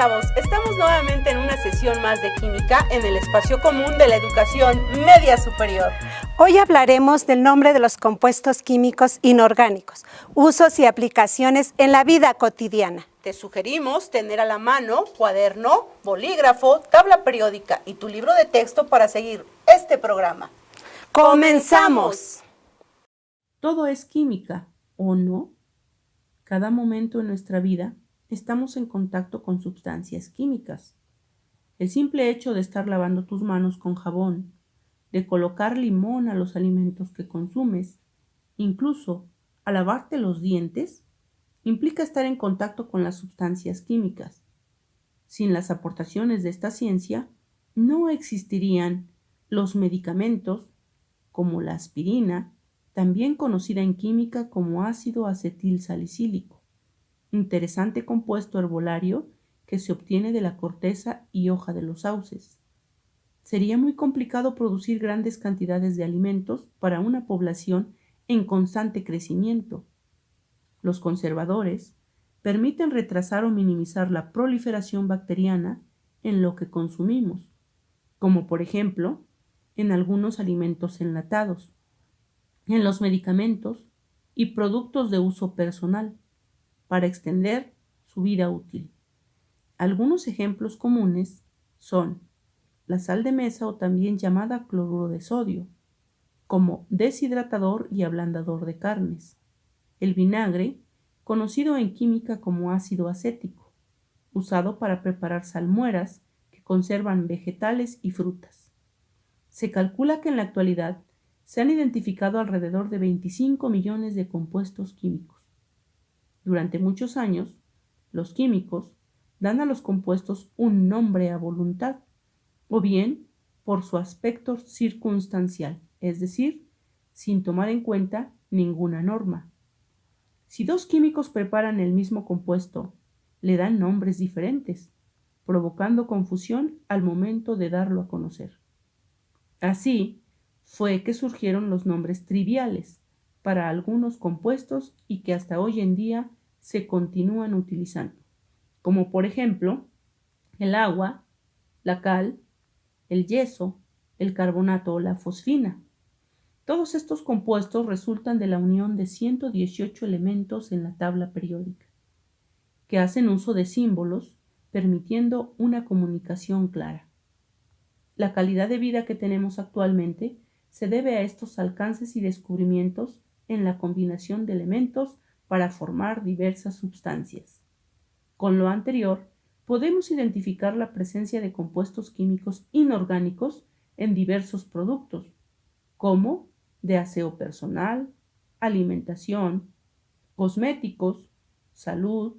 chavos? Estamos nuevamente en una sesión más de química en el espacio común de la educación media superior. Hoy hablaremos del nombre de los compuestos químicos inorgánicos, usos y aplicaciones en la vida cotidiana. Te sugerimos tener a la mano cuaderno, bolígrafo, tabla periódica y tu libro de texto para seguir este programa. ¡Comenzamos! Todo es química, ¿o no? Cada momento en nuestra vida estamos en contacto con sustancias químicas. El simple hecho de estar lavando tus manos con jabón, de colocar limón a los alimentos que consumes, incluso a lavarte los dientes, implica estar en contacto con las sustancias químicas. Sin las aportaciones de esta ciencia, no existirían los medicamentos como la aspirina, también conocida en química como ácido acetilsalicílico, interesante compuesto herbolario que se obtiene de la corteza y hoja de los sauces. Sería muy complicado producir grandes cantidades de alimentos para una población en constante crecimiento. Los conservadores permiten retrasar o minimizar la proliferación bacteriana en lo que consumimos, como por ejemplo en algunos alimentos enlatados, en los medicamentos y productos de uso personal, para extender su vida útil. Algunos ejemplos comunes son la sal de mesa o también llamada cloruro de sodio, como deshidratador y ablandador de carnes, el vinagre, conocido en química como ácido acético, usado para preparar salmueras que conservan vegetales y frutas. Se calcula que en la actualidad se han identificado alrededor de 25 millones de compuestos químicos. Durante muchos años, los químicos dan a los compuestos un nombre a voluntad, o bien por su aspecto circunstancial, es decir, sin tomar en cuenta ninguna norma. Si dos químicos preparan el mismo compuesto, le dan nombres diferentes, provocando confusión al momento de darlo a conocer. Así fue que surgieron los nombres triviales para algunos compuestos y que hasta hoy en día se continúan utilizando, como por ejemplo el agua, la cal, el yeso, el carbonato o la fosfina. Todos estos compuestos resultan de la unión de 118 elementos en la tabla periódica, que hacen uso de símbolos, permitiendo una comunicación clara. La calidad de vida que tenemos actualmente se debe a estos alcances y descubrimientos en la combinación de elementos para formar diversas sustancias. Con lo anterior, podemos identificar la presencia de compuestos químicos inorgánicos en diversos productos, como de aseo personal, alimentación, cosméticos, salud,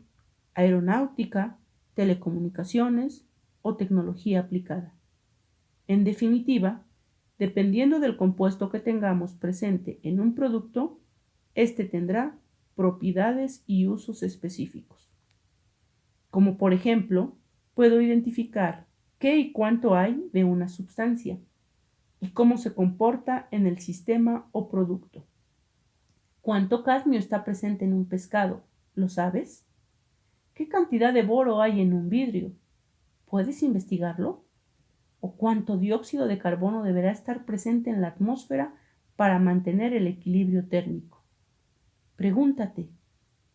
aeronáutica, telecomunicaciones o tecnología aplicada. En definitiva, dependiendo del compuesto que tengamos presente en un producto, este tendrá propiedades y usos específicos. Como por ejemplo, puedo identificar qué y cuánto hay de una sustancia y cómo se comporta en el sistema o producto. ¿Cuánto cadmio está presente en un pescado? ¿Lo sabes? ¿Qué cantidad de boro hay en un vidrio? ¿Puedes investigarlo? ¿O cuánto dióxido de carbono deberá estar presente en la atmósfera para mantener el equilibrio térmico? Pregúntate,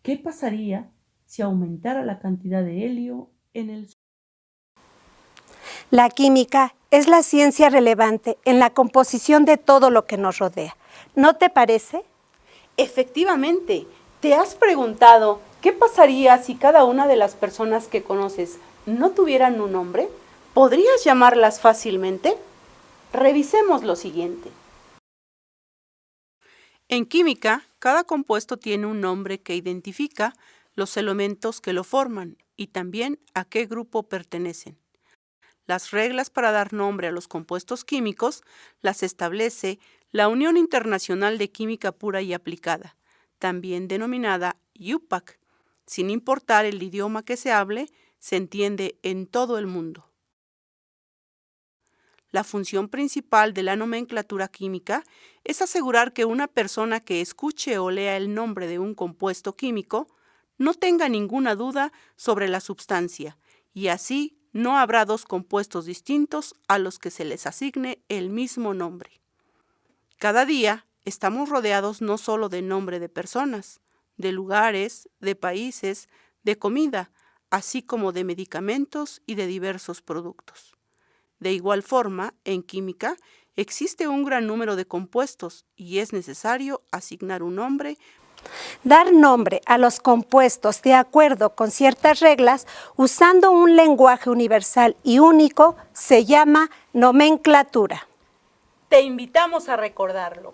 ¿qué pasaría si aumentara la cantidad de helio en el suelo? La química es la ciencia relevante en la composición de todo lo que nos rodea. ¿No te parece? Efectivamente, ¿te has preguntado qué pasaría si cada una de las personas que conoces no tuvieran un nombre? ¿Podrías llamarlas fácilmente? Revisemos lo siguiente. En química, cada compuesto tiene un nombre que identifica los elementos que lo forman y también a qué grupo pertenecen. Las reglas para dar nombre a los compuestos químicos las establece la Unión Internacional de Química Pura y Aplicada, también denominada UPAC. Sin importar el idioma que se hable, se entiende en todo el mundo. La función principal de la nomenclatura química es asegurar que una persona que escuche o lea el nombre de un compuesto químico no tenga ninguna duda sobre la sustancia y así no habrá dos compuestos distintos a los que se les asigne el mismo nombre. Cada día estamos rodeados no solo de nombre de personas, de lugares, de países, de comida, así como de medicamentos y de diversos productos. De igual forma, en química, existe un gran número de compuestos y es necesario asignar un nombre. Dar nombre a los compuestos de acuerdo con ciertas reglas usando un lenguaje universal y único se llama nomenclatura. Te invitamos a recordarlo.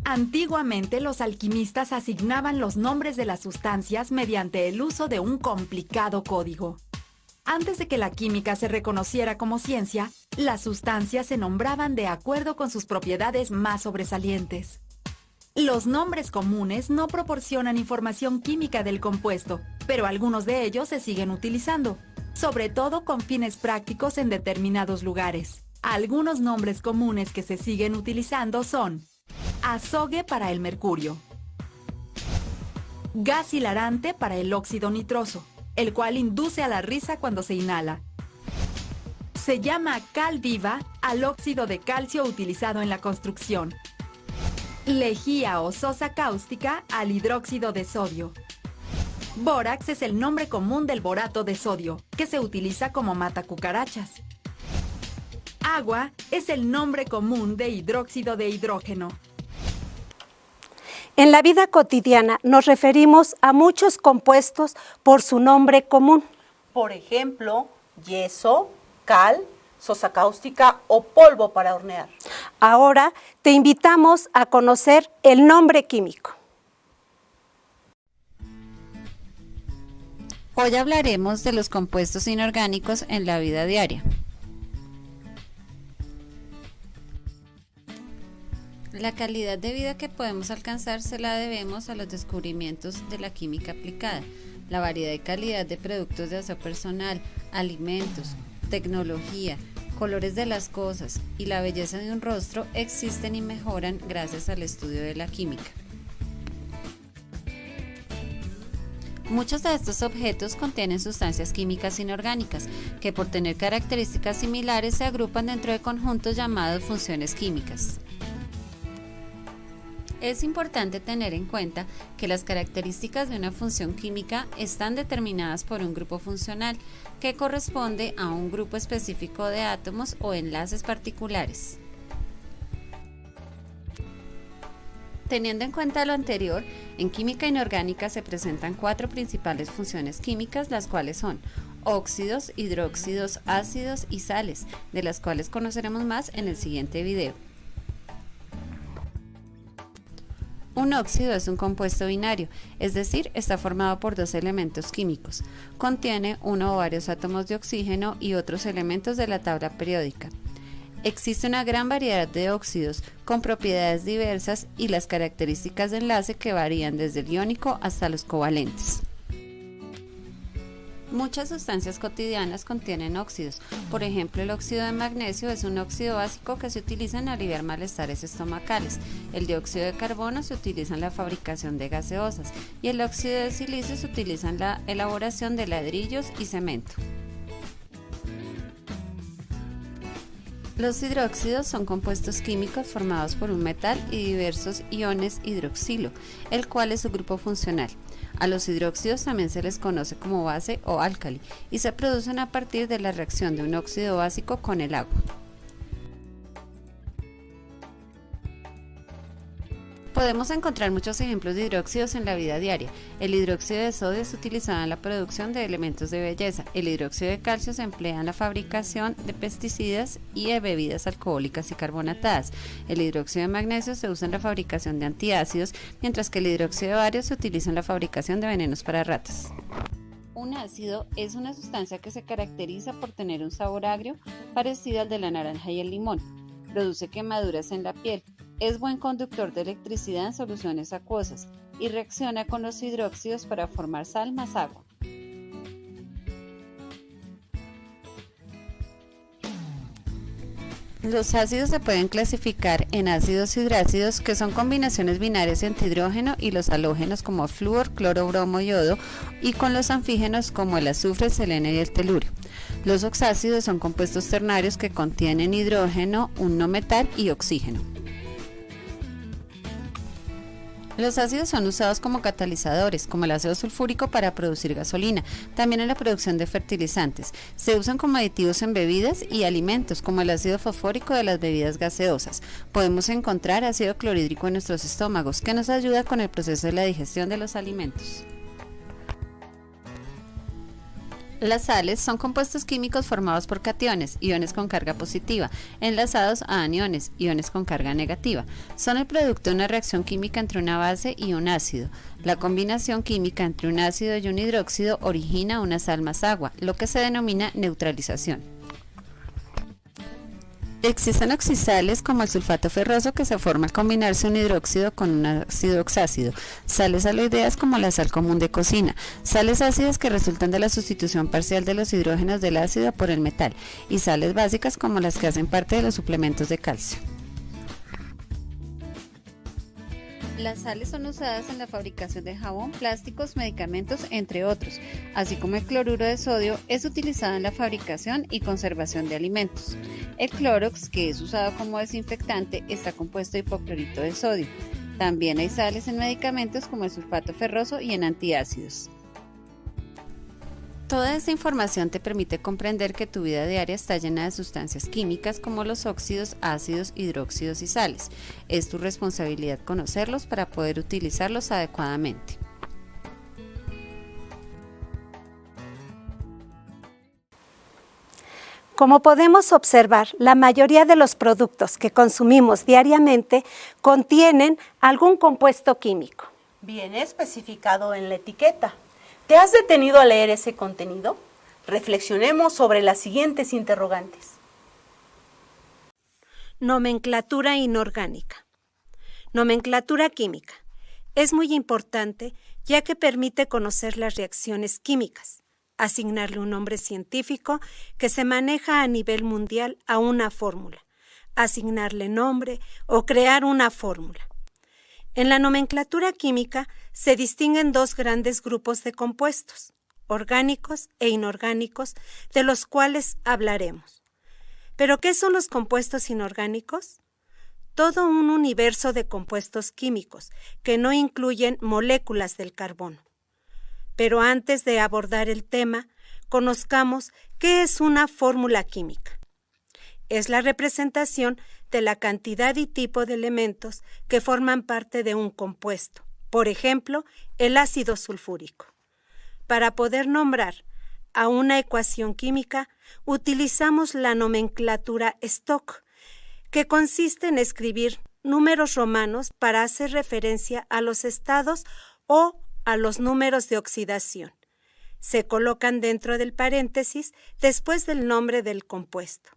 Antiguamente los alquimistas asignaban los nombres de las sustancias mediante el uso de un complicado código. Antes de que la química se reconociera como ciencia, las sustancias se nombraban de acuerdo con sus propiedades más sobresalientes. Los nombres comunes no proporcionan información química del compuesto, pero algunos de ellos se siguen utilizando, sobre todo con fines prácticos en determinados lugares. Algunos nombres comunes que se siguen utilizando son azogue para el mercurio, gas hilarante para el óxido nitroso, el cual induce a la risa cuando se inhala. Se llama cal viva al óxido de calcio utilizado en la construcción. Lejía o sosa cáustica al hidróxido de sodio. Bórax es el nombre común del borato de sodio, que se utiliza como matacucarachas. Agua es el nombre común de hidróxido de hidrógeno. En la vida cotidiana nos referimos a muchos compuestos por su nombre común. Por ejemplo, yeso, cal, sosa cáustica o polvo para hornear. Ahora te invitamos a conocer el nombre químico. Hoy hablaremos de los compuestos inorgánicos en la vida diaria. La calidad de vida que podemos alcanzar se la debemos a los descubrimientos de la química aplicada, la variedad y calidad de productos de aseo personal, alimentos, tecnología, colores de las cosas y la belleza de un rostro existen y mejoran gracias al estudio de la química. Muchos de estos objetos contienen sustancias químicas inorgánicas, que por tener características similares se agrupan dentro de conjuntos llamados funciones químicas. Es importante tener en cuenta que las características de una función química están determinadas por un grupo funcional, que corresponde a un grupo específico de átomos o enlaces particulares. Teniendo en cuenta lo anterior, en química inorgánica se presentan 4 principales funciones químicas, las cuales son óxidos, hidróxidos, ácidos y sales, de las cuales conoceremos más en el siguiente video. Un óxido es un compuesto binario, es decir, está formado por 2 elementos químicos. Contiene uno o varios átomos de oxígeno y otros elementos de la tabla periódica. Existe una gran variedad de óxidos con propiedades diversas y las características de enlace que varían desde el iónico hasta los covalentes. Muchas sustancias cotidianas contienen óxidos. Por ejemplo, el óxido de magnesio es un óxido básico que se utiliza en aliviar malestares estomacales. El dióxido de carbono se utiliza en la fabricación de gaseosas y el óxido de silicio se utiliza en la elaboración de ladrillos y cemento. Los hidróxidos son compuestos químicos formados por un metal y diversos iones hidroxilo, el cual es su grupo funcional. A los hidróxidos también se les conoce como base o álcali y se producen a partir de la reacción de un óxido básico con el agua. Podemos encontrar muchos ejemplos de hidróxidos en la vida diaria. El hidróxido de sodio es utilizado en la producción de elementos de belleza. El hidróxido de calcio se emplea en la fabricación de pesticidas y de bebidas alcohólicas y carbonatadas. El hidróxido de magnesio se usa en la fabricación de antiácidos, mientras que el hidróxido de bario se utiliza en la fabricación de venenos para ratas. Un ácido es una sustancia que se caracteriza por tener un sabor agrio parecido al de la naranja y el limón. Produce quemaduras en la piel. Es buen conductor de electricidad en soluciones acuosas y reacciona con los hidróxidos para formar sal más agua. Los ácidos se pueden clasificar en ácidos hidrácidos, que son combinaciones binarias de antihidrógeno, y los halógenos como flúor, cloro, bromo, yodo, y con los anfígenos como el azufre, el selenio y el telurio. Los oxácidos son compuestos ternarios que contienen hidrógeno, un no metal y oxígeno. Los ácidos son usados como catalizadores, como el ácido sulfúrico para producir gasolina, también en la producción de fertilizantes. Se usan como aditivos en bebidas y alimentos, como el ácido fosfórico de las bebidas gaseosas. Podemos encontrar ácido clorhídrico en nuestros estómagos, que nos ayuda con el proceso de la digestión de los alimentos. Las sales son compuestos químicos formados por cationes, iones con carga positiva, enlazados a aniones, iones con carga negativa. Son el producto de una reacción química entre una base y un ácido. La combinación química entre un ácido y un hidróxido origina una sal más agua, lo que se denomina neutralización. Existen oxisales como el sulfato ferroso, que se forma al combinarse un hidróxido con un ácido oxácido, sales aloideas como la sal común de cocina, sales ácidas que resultan de la sustitución parcial de los hidrógenos del ácido por el metal, y sales básicas como las que hacen parte de los suplementos de calcio. Las sales son usadas en la fabricación de jabón, plásticos, medicamentos, entre otros, así como el cloruro de sodio es utilizado en la fabricación y conservación de alimentos. El clorox, que es usado como desinfectante, está compuesto de hipoclorito de sodio. También hay sales en medicamentos como el sulfato ferroso y en antiácidos. Toda esta información te permite comprender que tu vida diaria está llena de sustancias químicas como los óxidos, ácidos, hidróxidos y sales. Es tu responsabilidad conocerlos para poder utilizarlos adecuadamente. Como podemos observar, la mayoría de los productos que consumimos diariamente contienen algún compuesto químico. Viene especificado en la etiqueta. ¿Te has detenido a leer ese contenido? Reflexionemos sobre las siguientes interrogantes. Nomenclatura inorgánica. Nomenclatura química. Es muy importante ya que permite conocer las reacciones químicas, asignarle un nombre científico que se maneja a nivel mundial a una fórmula, asignarle nombre o crear una fórmula. En la nomenclatura química se distinguen dos grandes grupos de compuestos, orgánicos e inorgánicos, de los cuales hablaremos. ¿Pero qué son los compuestos inorgánicos? Todo un universo de compuestos químicos que no incluyen moléculas del carbono. Pero antes de abordar el tema, conozcamos qué es una fórmula química. Es la representación de la cantidad y tipo de elementos que forman parte de un compuesto, por ejemplo, el ácido sulfúrico. Para poder nombrar a una ecuación química, utilizamos la nomenclatura Stock, que consiste en escribir números romanos para hacer referencia a los estados o a los números de oxidación. Se colocan dentro del paréntesis después del nombre del compuesto.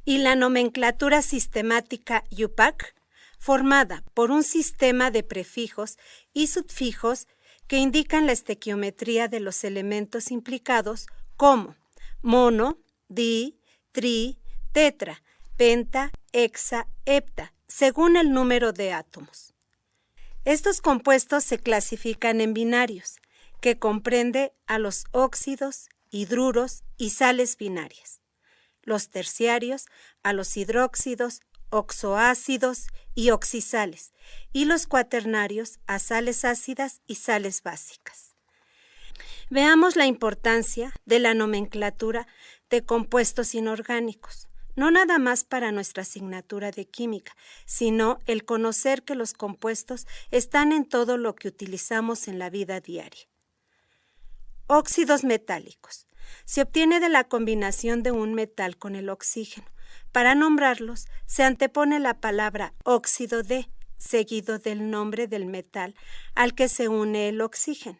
Y la nomenclatura sistemática UPAC, formada por un sistema de prefijos y sufijos que indican la estequiometría de los elementos implicados como mono, di, tri, tetra, penta, hexa, hepta, según el número de átomos. Estos compuestos se clasifican en binarios, que comprende a los óxidos, hidruros y sales binarias. Los terciarios a los hidróxidos, oxoácidos y oxisales, y los cuaternarios a sales ácidas y sales básicas. Veamos la importancia de la nomenclatura de compuestos inorgánicos, no nada más para nuestra asignatura de química, sino el conocer que los compuestos están en todo lo que utilizamos en la vida diaria. Óxidos metálicos. Se obtiene de la combinación de un metal con el oxígeno. Para nombrarlos, se antepone la palabra óxido de, seguido del nombre del metal al que se une el oxígeno.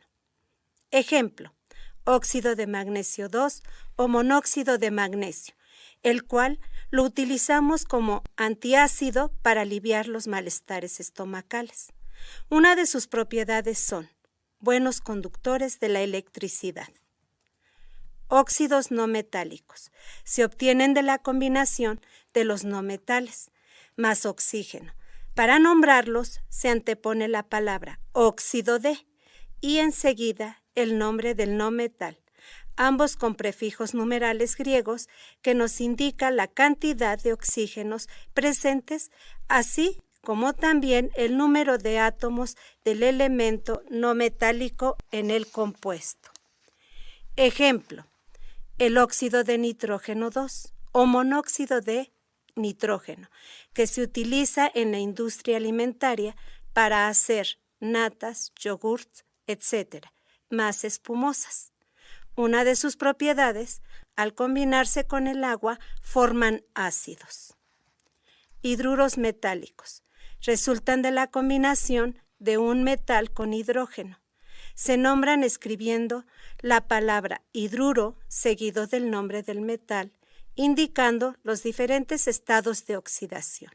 Ejemplo, óxido de magnesio 2 o monóxido de magnesio, el cual lo utilizamos como antiácido para aliviar los malestares estomacales. Una de sus propiedades son buenos conductores de la electricidad. óxidos no metálicos. Se obtienen de la combinación de los no metales más oxígeno. Para nombrarlos se antepone la palabra óxido de y enseguida el nombre del no metal, ambos con prefijos numerales griegos que nos indica la cantidad de oxígenos presentes, así como también el número de átomos del elemento no metálico en el compuesto. Ejemplo, el óxido de nitrógeno 2 o monóxido de nitrógeno, que se utiliza en la industria alimentaria para hacer natas, yogurts, etc., más espumosas. Una de sus propiedades, al combinarse con el agua, forman ácidos. Hidruros metálicos. Resultan de la combinación de un metal con hidrógeno. Se nombran escribiendo la palabra hidruro seguido del nombre del metal, indicando los diferentes estados de oxidación.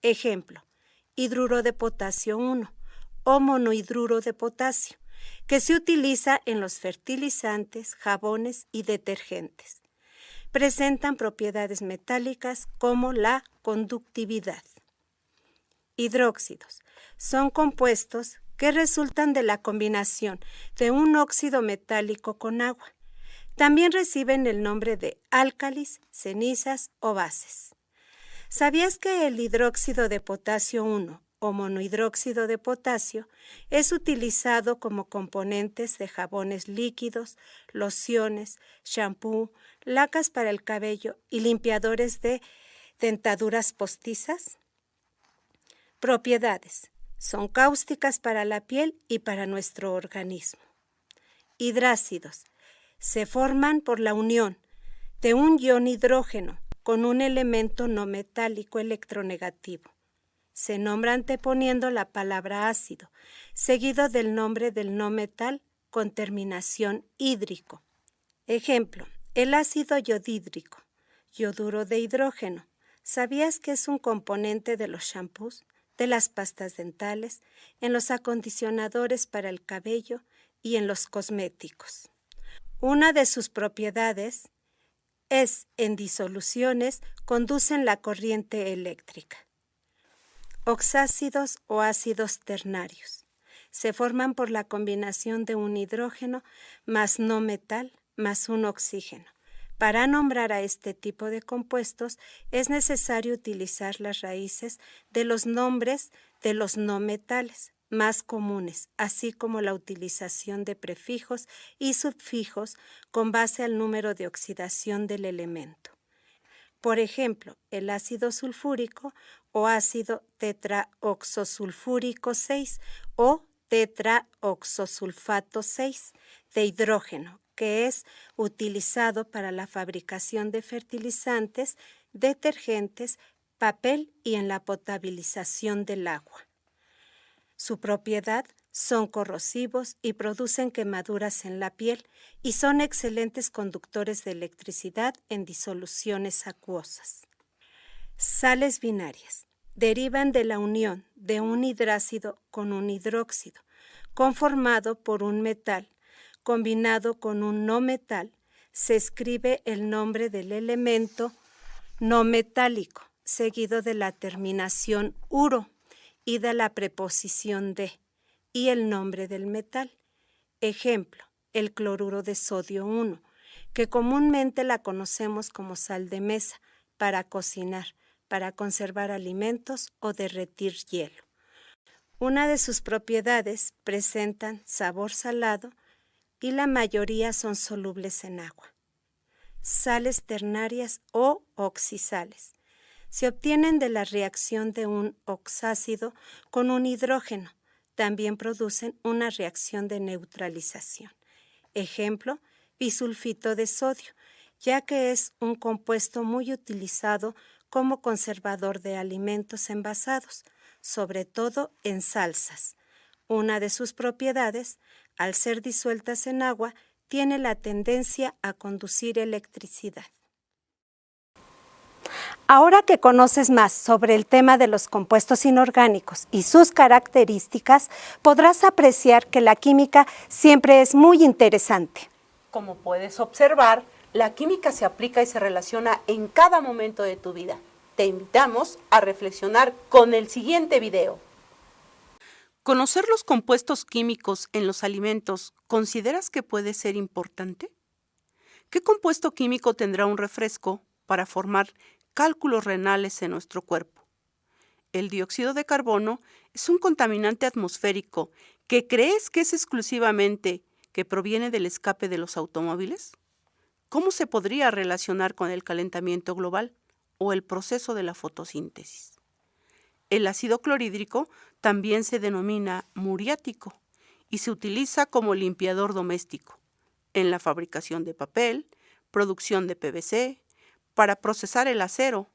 Ejemplo, hidruro de potasio 1 o monohidruro de potasio, que se utiliza en los fertilizantes, jabones y detergentes. Presentan propiedades metálicas como la conductividad. Hidróxidos son compuestos que resultan de la combinación de un óxido metálico con agua. También reciben el nombre de álcalis, cenizas o bases. ¿Sabías que el hidróxido de potasio 1 o monohidróxido de potasio es utilizado como componentes de jabones líquidos, lociones, shampoo, lacas para el cabello y limpiadores de dentaduras postizas? Propiedades. Son cáusticas para la piel y para nuestro organismo. Hidrácidos. Se forman por la unión de un ion hidrógeno con un elemento no metálico electronegativo. Se nombra anteponiendo la palabra ácido, seguido del nombre del no metal con terminación hídrico. Ejemplo, el ácido yodhídrico, yoduro de hidrógeno. ¿Sabías que es un componente de los shampoos, de las pastas dentales, en los acondicionadores para el cabello y en los cosméticos? Una de sus propiedades es, en disoluciones, conducen la corriente eléctrica. Oxácidos o ácidos ternarios. Se forman por la combinación de un hidrógeno más no metal más un oxígeno. Para nombrar a este tipo de compuestos es necesario utilizar las raíces de los nombres de los no metales más comunes, así como la utilización de prefijos y sufijos con base al número de oxidación del elemento. Por ejemplo, el ácido sulfúrico o ácido tetraoxosulfúrico 6 o tetraoxosulfato 6 de hidrógeno, que es utilizado para la fabricación de fertilizantes, detergentes, papel y en la potabilización del agua. Su propiedad: son corrosivos y producen quemaduras en la piel y son excelentes conductores de electricidad en disoluciones acuosas. Sales binarias. Derivan de la unión de un hidrácido con un hidróxido, conformado por un metal combinado con un no metal. Se escribe el nombre del elemento no metálico, seguido de la terminación uro y de la preposición de, y el nombre del metal. Ejemplo, el cloruro de sodio 1, que comúnmente la conocemos como sal de mesa, para cocinar, para conservar alimentos o derretir hielo. Una de sus propiedades presentan sabor salado y la mayoría son solubles en agua. Sales ternarias o oxisales. Se obtienen de la reacción de un oxácido con un hidrógeno. También producen una reacción de neutralización. Ejemplo, bisulfito de sodio, ya que es un compuesto muy utilizado como conservador de alimentos envasados, sobre todo en salsas. Una de sus propiedades, al ser disueltas en agua, tiene la tendencia a conducir electricidad. Ahora que conoces más sobre el tema de los compuestos inorgánicos y sus características, podrás apreciar que la química siempre es muy interesante. Como puedes observar, la química se aplica y se relaciona en cada momento de tu vida. Te invitamos a reflexionar con el siguiente video. ¿Conocer los compuestos químicos en los alimentos consideras que puede ser importante? ¿Qué compuesto químico tendrá un refresco para formar cálculos renales en nuestro cuerpo? El dióxido de carbono es un contaminante atmosférico que crees que es exclusivamente que proviene del escape de los automóviles. ¿Cómo se podría relacionar con el calentamiento global o el proceso de la fotosíntesis? El ácido clorhídrico también se denomina muriático y se utiliza como limpiador doméstico en la fabricación de papel, producción de PVC, para procesar el acero,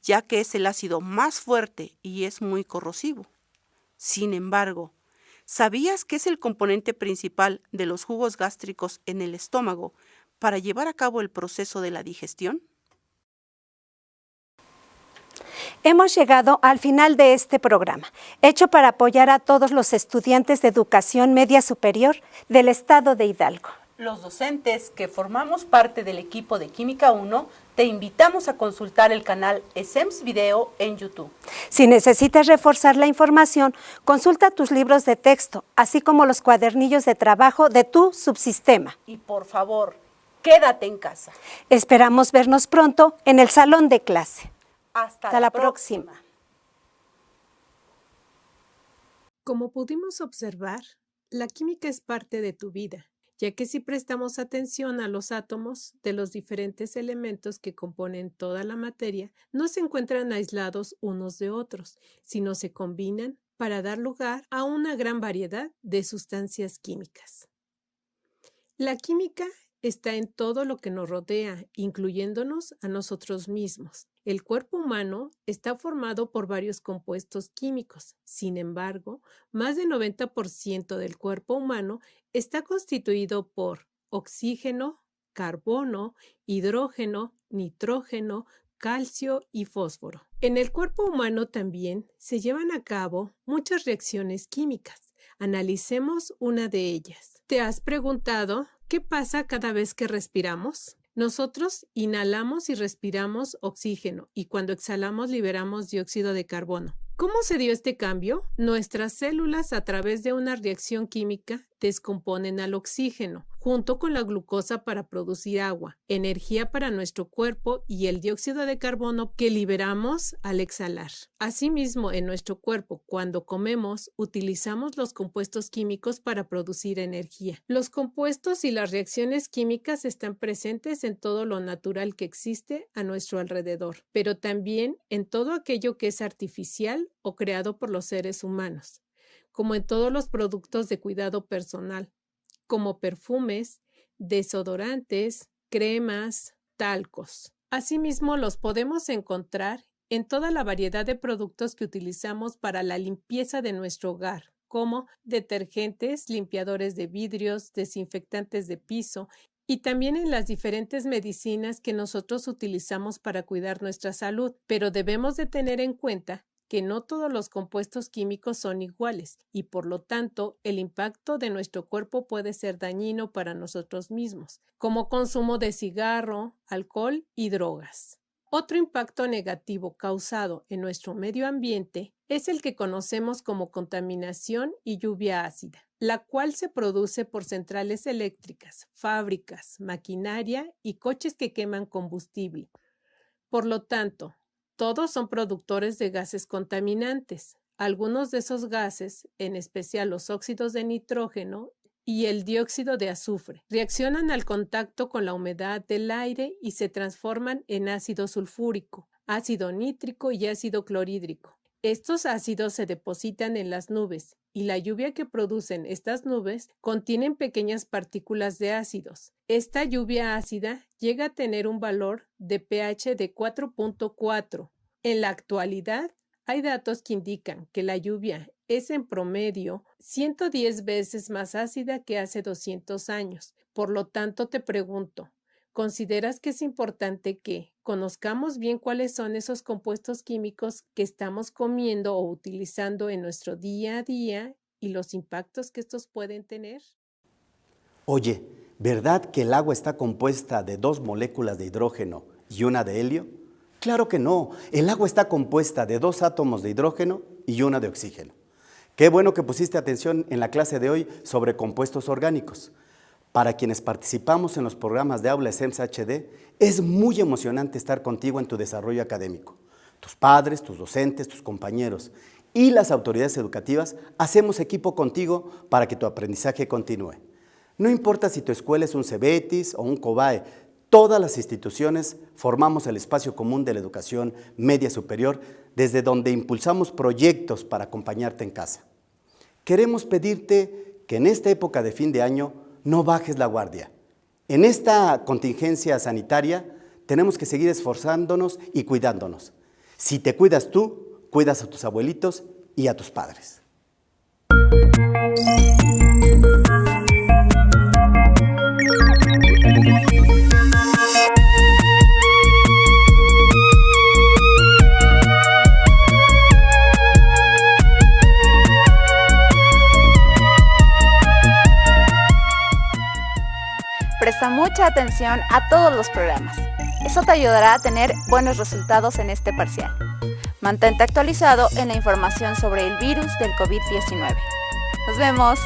ya que es el ácido más fuerte y es muy corrosivo. Sin embargo, ¿sabías que es el componente principal de los jugos gástricos en el estómago para llevar a cabo el proceso de la digestión? Hemos llegado al final de este programa, hecho para apoyar a todos los estudiantes de educación media superior del estado de Hidalgo. Los docentes que formamos parte del equipo de Química 1 te invitamos a consultar el canal ESEMS Video en YouTube. Si necesitas reforzar la información, consulta tus libros de texto, así como los cuadernillos de trabajo de tu subsistema. Y por favor, quédate en casa. Esperamos vernos pronto en el salón de clase. Hasta la próxima. Como pudimos observar, la química es parte de tu vida, ya que si prestamos atención a los átomos de los diferentes elementos que componen toda la materia, no se encuentran aislados unos de otros, sino se combinan para dar lugar a una gran variedad de sustancias químicas. La química está en todo lo que nos rodea, incluyéndonos a nosotros mismos. El cuerpo humano está formado por varios compuestos químicos. Sin embargo, más del 90% del cuerpo humano está constituido por oxígeno, carbono, hidrógeno, nitrógeno, calcio y fósforo. En el cuerpo humano también se llevan a cabo muchas reacciones químicas. Analicemos una de ellas. ¿Te has preguntado qué pasa cada vez que respiramos? Nosotros inhalamos y respiramos oxígeno y cuando exhalamos liberamos dióxido de carbono. ¿Cómo se dio este cambio? Nuestras células, a través de una reacción química, descomponen al oxígeno junto con la glucosa para producir agua, energía para nuestro cuerpo y el dióxido de carbono que liberamos al exhalar. Asimismo, en nuestro cuerpo, cuando comemos, utilizamos los compuestos químicos para producir energía. Los compuestos y las reacciones químicas están presentes en todo lo natural que existe a nuestro alrededor, pero también en todo aquello que es artificial o creado por los seres humanos, como en todos los productos de cuidado personal, como perfumes, desodorantes, cremas, talcos. Asimismo, los podemos encontrar en toda la variedad de productos que utilizamos para la limpieza de nuestro hogar, como detergentes, limpiadores de vidrios, desinfectantes de piso, y también en las diferentes medicinas que nosotros utilizamos para cuidar nuestra salud, pero debemos de tener en cuenta que no todos los compuestos químicos son iguales y por lo tanto el impacto de nuestro cuerpo puede ser dañino para nosotros mismos, como consumo de cigarro, alcohol y drogas. Otro impacto negativo causado en nuestro medio ambiente es el que conocemos como contaminación y lluvia ácida, la cual se produce por centrales eléctricas, fábricas, maquinaria y coches que queman combustible. Por lo tanto, todos son productores de gases contaminantes. Algunos de esos gases, en especial los óxidos de nitrógeno y el dióxido de azufre, reaccionan al contacto con la humedad del aire y se transforman en ácido sulfúrico, ácido nítrico y ácido clorhídrico. Estos ácidos se depositan en las nubes y la lluvia que producen estas nubes contienen pequeñas partículas de ácidos. Esta lluvia ácida llega a tener un valor de pH de 4.4. En la actualidad, hay datos que indican que la lluvia es en promedio 110 veces más ácida que hace 200 años. Por lo tanto, te pregunto, ¿consideras que es importante que conozcamos bien cuáles son esos compuestos químicos que estamos comiendo o utilizando en nuestro día a día y los impactos que estos pueden tener? Oye, ¿Verdad que el agua está compuesta de 2 moléculas de hidrógeno y una de helio? Claro que no, el agua está compuesta de 2 átomos de hidrógeno y una de oxígeno. Qué bueno que pusiste atención en la clase de hoy sobre compuestos orgánicos. Para quienes participamos en los programas de Aula SEMS HD, es muy emocionante estar contigo en tu desarrollo académico. Tus padres, tus docentes, tus compañeros y las autoridades educativas hacemos equipo contigo para que tu aprendizaje continúe. No importa si tu escuela es un CEBETIS o un COBAE, todas las instituciones formamos el espacio común de la educación media superior, desde donde impulsamos proyectos para acompañarte en casa. Queremos pedirte que en esta época de fin de año no bajes la guardia. En esta contingencia sanitaria tenemos que seguir esforzándonos y cuidándonos. Si te cuidas tú, cuidas a tus abuelitos y a tus padres. Presta mucha atención a todos los programas. Eso te ayudará a tener buenos resultados en este parcial. Mantente actualizado en la información sobre el virus del COVID-19. ¡Nos vemos!